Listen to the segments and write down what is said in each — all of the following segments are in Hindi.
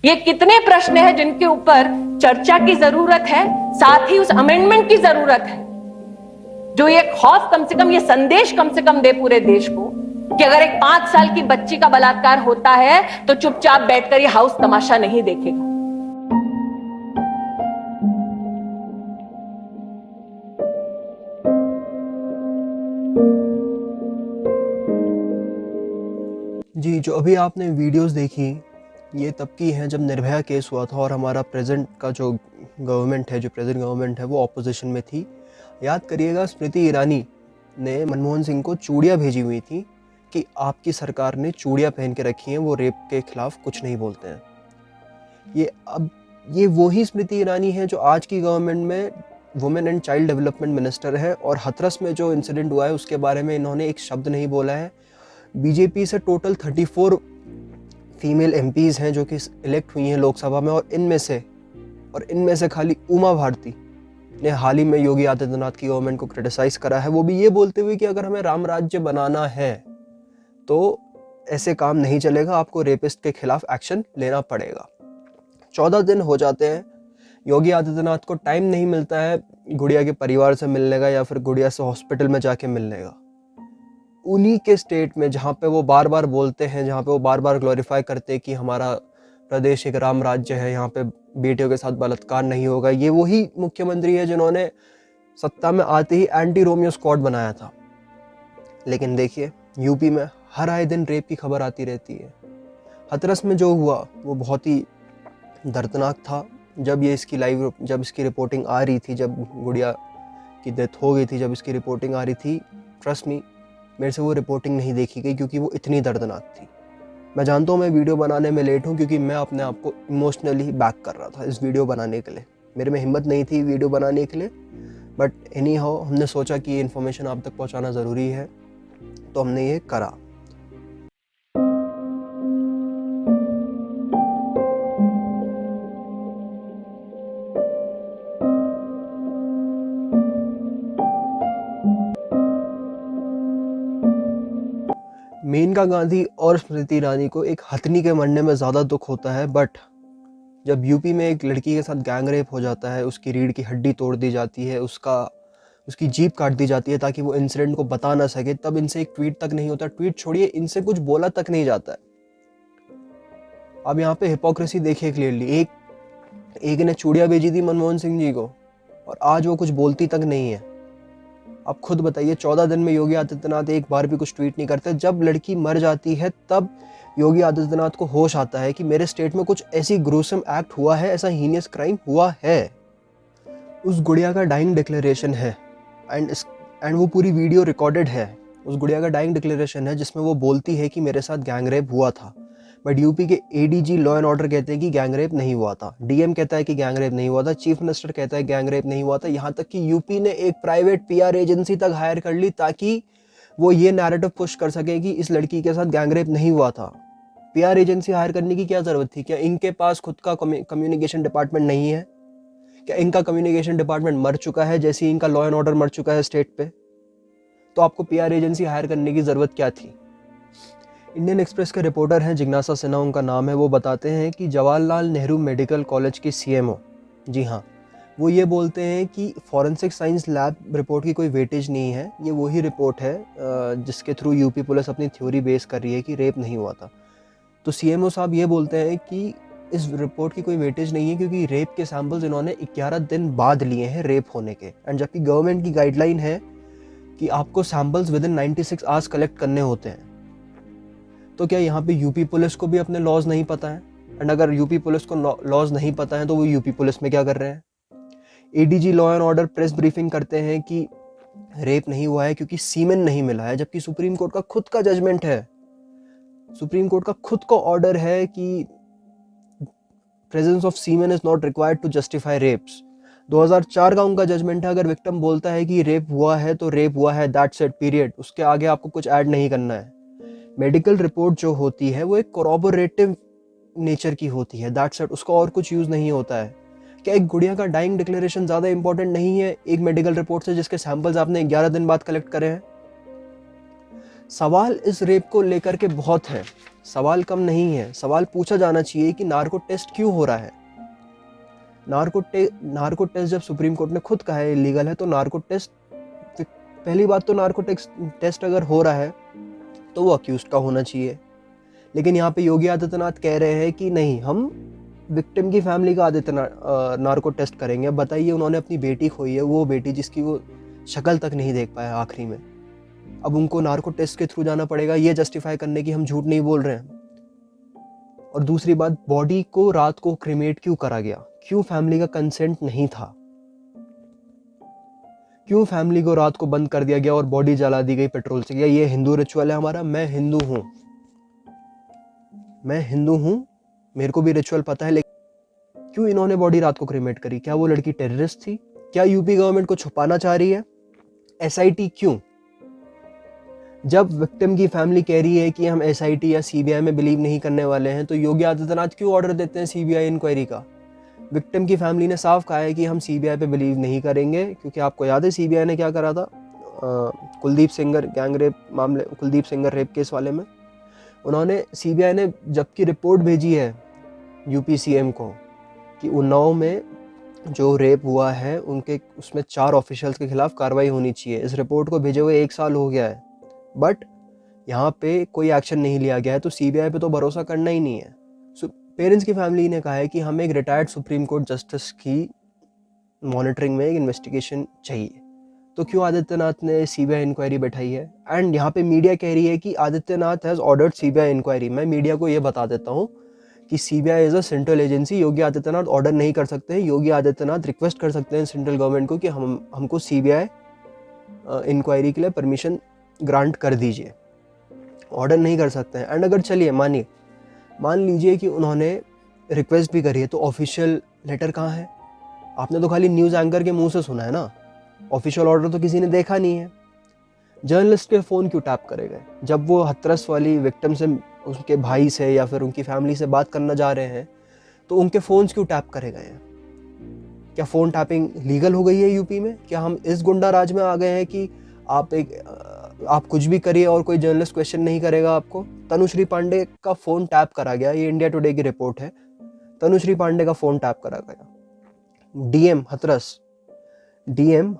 ये कितने प्रश्न हैं जिनके ऊपर चर्चा की जरूरत है, साथ ही उस अमेंडमेंट की जरूरत है जो ये खौफ कम से कम, ये संदेश कम से कम दे पूरे देश को कि अगर एक 5 साल की बच्ची का बलात्कार होता है तो चुपचाप बैठकर ये हाउस तमाशा नहीं देखेगा। जी, जो अभी आपने वीडियोस देखी, ये तब की हैं जब निर्भया केस हुआ था और हमारा प्रेजेंट का जो गवर्नमेंट है, जो प्रेजेंट गवर्नमेंट है, वो ऑपोजिशन में थी। याद करिएगा, स्मृति ईरानी ने मनमोहन सिंह को चूड़ियाँ भेजी हुई थी कि आपकी सरकार ने चूड़ियाँ पहन के रखी हैं, वो रेप के खिलाफ कुछ नहीं बोलते हैं। ये वही स्मृति ईरानी है जो आज की गवर्नमेंट में women and child development minister है, और हाथरस में जो इंसिडेंट हुआ है उसके बारे में इन्होंने एक शब्द नहीं बोला है। बीजेपी से टोटल 34 फीमेल एमपीज़ हैं जो कि इलेक्ट हुई हैं लोकसभा में, और इनमें से खाली उमा भारती ने हाल ही में योगी आदित्यनाथ की गवर्नमेंट को क्रिटिसाइज करा है, वो भी ये बोलते हुए कि अगर हमें राम राज्य बनाना है तो ऐसे काम नहीं चलेगा, आपको रेपिस्ट के खिलाफ एक्शन लेना पड़ेगा। 14 दिन हो जाते हैं, योगी आदित्यनाथ को टाइम नहीं मिलता है गुड़िया के परिवार से मिलने का या फिर गुड़िया से हॉस्पिटल में जाके मिलने का। उन्हीं के स्टेट में जहाँ पे वो बार बार बोलते हैं, जहाँ पे वो बार बार ग्लोरीफाई करते हैं कि हमारा प्रदेश एक राम राज्य है, यहाँ पे बेटियों के साथ बलात्कार नहीं होगा, ये वही मुख्यमंत्री है जिन्होंने सत्ता में आते ही एंटी रोमियो स्क्वाड बनाया था। लेकिन देखिए, यूपी में हर आए दिन रेप की खबर आती रहती है। हाथरस में जो हुआ वो बहुत ही दर्दनाक था। जब इसकी रिपोर्टिंग आ रही थी, जब गुड़िया की डेथ हो गई थी, जब इसकी रिपोर्टिंग आ रही थी, ट्रस्ट मी, मेरे से वो रिपोर्टिंग नहीं देखी गई क्योंकि वो इतनी दर्दनाक थी। मैं जानता हूँ मैं वीडियो बनाने में लेट हूँ क्योंकि मैं अपने आप को इमोशनली बैक कर रहा था इस वीडियो बनाने के लिए। मेरे में हिम्मत नहीं थी वीडियो बनाने के लिए, बट एनी हाउ हमने सोचा कि ये इन्फॉर्मेशन आप तक पहुँचाना ज़रूरी है, तो हमने ये करा। मेनका गांधी और स्मृति ईरानी को एक हथनी के मरने में ज़्यादा दुख होता है, बट जब यूपी में एक लड़की के साथ गैंग रेप हो जाता है, उसकी रीढ़ की हड्डी तोड़ दी जाती है, उसकी जीभ काट दी जाती है ताकि वो इंसिडेंट को बता ना सके, तब इनसे एक ट्वीट तक नहीं होता। ट्वीट छोड़िए, इनसे कुछ बोला तक नहीं जाता है। अब यहाँ पे हिपोक्रेसी देखिए क्लियरली। एक ने चूड़ियाँ भेजी थी मनमोहन सिंह जी को और आज वो कुछ बोलती तक नहीं है। आप खुद बताइए, 14 दिन में योगी आदित्यनाथ एक बार भी कुछ ट्वीट नहीं करते। जब लड़की मर जाती है तब योगी आदित्यनाथ को होश आता है कि मेरे स्टेट में कुछ ऐसी ग्रूसम एक्ट हुआ है, ऐसा हीनियस क्राइम हुआ है। उस गुड़िया का डाइंग डिक्लेरेशन है एंड वो पूरी वीडियो रिकॉर्डेड है। उस गुड़िया का डाइंग डिक्लेरेशन है जिसमें वो बोलती है कि मेरे साथ गैंग रेप हुआ था, बट यूपी के एडीजी लॉ एंड ऑर्डर कहते हैं कि गैंग रेप नहीं हुआ था, डीएम कहता है कि गैंग रेप नहीं हुआ था, चीफ मिनिस्टर कहता है गैंग रेप नहीं हुआ था। यहाँ तक कि यूपी ने एक प्राइवेट पीआर एजेंसी तक हायर कर ली ताकि वो ये नैरेटिव पुश कर सके कि इस लड़की के साथ गैंग रेप नहीं हुआ था। पीआर एजेंसी हायर करने की क्या जरूरत थी? क्या इनके पास खुद का कम्युनिकेशन डिपार्टमेंट नहीं है? क्या इनका कम्युनिकेशन डिपार्टमेंट मर चुका है जैसे ही इनका लॉ एंड ऑर्डर मर चुका है स्टेट पे? तो आपको पीआर एजेंसी हायर करने की जरूरत क्या थी? इंडियन एक्सप्रेस के रिपोर्टर हैं जिज्ञासा सिन्हा उनका नाम है, वो बताते हैं कि जवाहरलाल नेहरू मेडिकल कॉलेज की सीएमओ, जी हाँ, वो ये बोलते हैं कि फॉरेंसिक साइंस लैब रिपोर्ट की कोई वेटेज नहीं है। ये वही रिपोर्ट है जिसके थ्रू यूपी पुलिस अपनी थ्योरी बेस कर रही है कि रेप नहीं हुआ था। तो सीएमओ साहब ये बोलते हैं कि इस रिपोर्ट की कोई वेटेज नहीं है क्योंकि रेप के सैंपल्स इन्होंने 11 दिन बाद लिए हैं रेप होने के, एंड जबकि गवर्नमेंट की गाइडलाइन है कि आपको samples with in 96 hours collect करने होते हैं। तो क्या यहाँ पे यूपी पुलिस को भी अपने लॉज नहीं पता है? एंड अगर यूपी पुलिस को लॉज नहीं पता है तो वो यूपी पुलिस में क्या कर रहे हैं? ADG law and order press briefing करते हैं कि रेप नहीं हुआ है क्योंकि सीमेन नहीं मिला है, जबकि सुप्रीम कोर्ट का खुद का जजमेंट है, सुप्रीम कोर्ट का खुद का ऑर्डर है कि presence of semen is not required to justify rapes. 2004 का उनका जजमेंट है, अगर विक्टिम बोलता है कि रेप हुआ है तो रेप हुआ है, दैट्स इट, पीरियड। उसके आगे आपको कुछ ऐड नहीं करना है। मेडिकल रिपोर्ट जो होती है वो एक कोरोबोरेटिव नेचर की होती है, दैट्स इट, उसका और कुछ यूज़ नहीं होता है। क्या एक गुड़िया का डाइंग डिक्लेरेशन ज़्यादा इंपॉर्टेंट नहीं है एक मेडिकल रिपोर्ट से जिसके सैंपल्स आपने 11 दिन बाद कलेक्ट करे हैं? सवाल इस रेप को लेकर के बहुत है, सवाल कम नहीं है, सवाल पूछा जाना चाहिए कि नार्को टेस्ट क्यों हो रहा है। नार्को टेस्ट जब सुप्रीम कोर्ट ने खुद कहा है इलीगल है, तो नार्को टेस्ट, पहली बात तो नार्को टेस्ट अगर हो रहा है तो वो अक्यूज का होना चाहिए। लेकिन यहाँ पे योगी आदित्यनाथ कह रहे हैं कि नहीं, हम विक्टिम की फैमिली का नार्को टेस्ट करेंगे। अब बताइए, उन्होंने अपनी बेटी खोई है, वो बेटी जिसकी वो शक्ल तक नहीं देख पाया आखिरी में, अब उनको नार्को टेस्ट के थ्रू जाना पड़ेगा ये जस्टिफाई करने की हम झूठ नहीं बोल रहे हैं। और दूसरी बात, बॉडी को रात को क्रिमेट क्यों करा गया, क्यों फैमिली का कंसेंट नहीं था, क्यों फैमिली को रात को बंद कर दिया गया और बॉडी जला दी गई पेट्रोल से? क्या ये हिंदू रिचुअल है हमारा? मैं हिंदू हूं, मेरे को भी रिचुअल पता है, लेकिन क्यों इन्होंने बॉडी रात को क्रिमेट करी? क्या वो लड़की टेररिस्ट थी? क्या यूपी गवर्नमेंट को छुपाना चाह रही है? एसआईटी क्यों? जब विक्टिम की फैमिली कह रही है कि हम एसआईटी या सीबीआई में बिलीव नहीं करने वाले हैं, तो योगी आदित्यनाथ क्यों ऑर्डर देते हैं सीबीआई इंक्वायरी का? विक्टिम की फैमिली ने साफ कहा है कि हम सीबीआई पे बिलीव नहीं करेंगे, क्योंकि आपको याद है सीबीआई ने क्या करा था कुलदीप सेंगर रेप केस वाले में। उन्होंने, सीबीआई ने जबकि रिपोर्ट भेजी है यूपी सीएम को कि उन्नाव में जो रेप हुआ है उनके, उसमें 4 ऑफिशियल्स के खिलाफ कार्रवाई होनी चाहिए। इस रिपोर्ट को भेजे हुए 1 साल हो गया है, बट यहाँ पे कोई एक्शन नहीं लिया गया है, तो सीबीआई पे तो भरोसा करना ही नहीं है। पेरेंट्स की फैमिली ने कहा है कि हमें एक रिटायर्ड सुप्रीम कोर्ट जस्टिस की मॉनिटरिंग में एक इन्वेस्टिगेशन चाहिए। तो क्यों आदित्यनाथ ने सीबीआई इंक्वायरी बैठाई है? एंड यहाँ पे मीडिया कह रही है कि Adityanath has ordered CBI inquiry. मैं मीडिया को ये बता देता हूँ कि CBI is a central agency. Yogi Adityanath order नहीं कर सकते हैं। योगी आदित्यनाथ रिक्वेस्ट कर सकते हैं सेंट्रल गवर्नमेंट को कि हमको सीबीआई इंक्वायरी के लिए परमिशन ग्रांट कर दीजिए, ऑर्डर नहीं कर सकते हैं। एंड अगर चलिए मान लीजिए कि उन्होंने रिक्वेस्ट भी करी है, तो ऑफिशियल लेटर कहाँ है? आपने तो खाली न्यूज़ एंकर के मुंह से सुना है ना, ऑफिशियल ऑर्डर तो किसी ने देखा नहीं है। जर्नलिस्ट के फ़ोन क्यों टैप करे गए? जब वो हथरस वाली विक्टिम से, उसके भाई से या फिर उनकी फैमिली से बात करना जा रहे हैं, तो उनके फ़ोन्स क्यों टैप करे गए हैं? क्या फ़ोन टैपिंग लीगल हो गई है यूपी में? क्या हम इस गुंडा राज में आ गए हैं कि आप कुछ भी करिए और कोई जर्नलिस्ट क्वेश्चन नहीं करेगा आपको? तनुश्री पांडे का फ़ोन टैप करा गया, ये इंडिया टुडे की रिपोर्ट है। तनुश्री पांडे का फ़ोन टैप करा गया। डीएम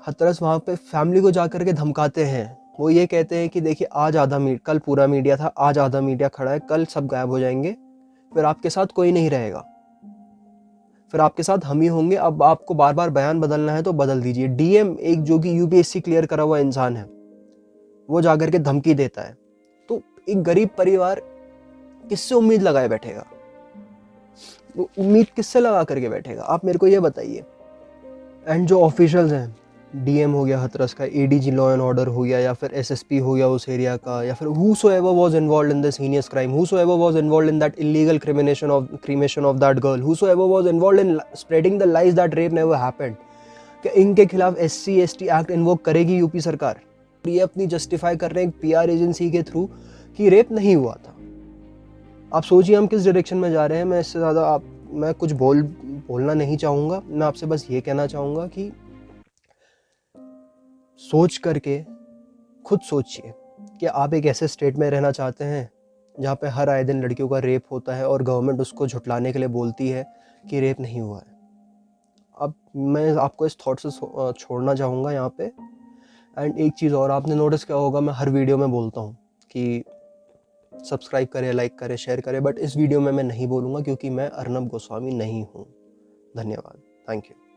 हथरस वहाँ पे फैमिली को जाकर के धमकाते हैं। वो ये कहते हैं कि देखिए कल पूरा मीडिया था, आज आधा मीडिया खड़ा है, कल सब गायब हो जाएंगे, फिर आपके साथ कोई नहीं रहेगा, फिर आपके साथ हम ही होंगे। अब आपको बार बार बयान बदलना है तो बदल दीजिए। डीएम एक जो कि यूपीएससी क्लियर करा हुआ इंसान है, वो जाकर के धमकी देता है, तो एक गरीब परिवार किससे उम्मीद लगाए बैठेगा? वो उम्मीद किससे लगा करके बैठेगा? आप मेरे को ये बताइए। एंड जो ऑफिशियल्स हैं, डीएम हो गया हथरस का, एडीजी लॉ एंड ऑर्डर हो गया, या फिर एसएसपी हो गया उस एरिया का, या फिर whosoever was involved in this heinous crime, whosoever was involved in that illegal cremation of that girl, whosoever was involved in spreading the lies that rape never happened, कि इनके खिलाफ SC ST एक्ट इन्वोक करेगी यूपी सरकार? ये अपनी जस्टिफाई कर रहे हैं एक पीआर एजेंसी के थ्रू कि रेप नहीं हुआ था। आप सोचिए हम किस डायरेक्शन में जा रहे हैं। मैं इससे ज़्यादा मैं कुछ बोलना नहीं चाहूँगा। मैं आपसे बस ये कहना चाहूँगा कि सोच करके खुद सोचिए कि आप एक ऐसे स्टेट में रहना चाहते हैं जहाँ पे हर आए दिन लड़कियों का रेप होता है और गवर्नमेंट उसको झुटलाने के लिए बोलती है कि रेप नहीं हुआ है। अब मैं आपको इस थॉट से छोड़ना चाहूँगा यहाँ पे। एंड एक चीज़ और, आपने नोटिस किया होगा, मैं हर वीडियो में बोलता हूँ कि सब्सक्राइब करें, लाइक करें, शेयर करें, बट इस वीडियो में मैं नहीं बोलूँगा क्योंकि मैं अर्नब गोस्वामी नहीं हूँ। धन्यवाद, थैंक यू।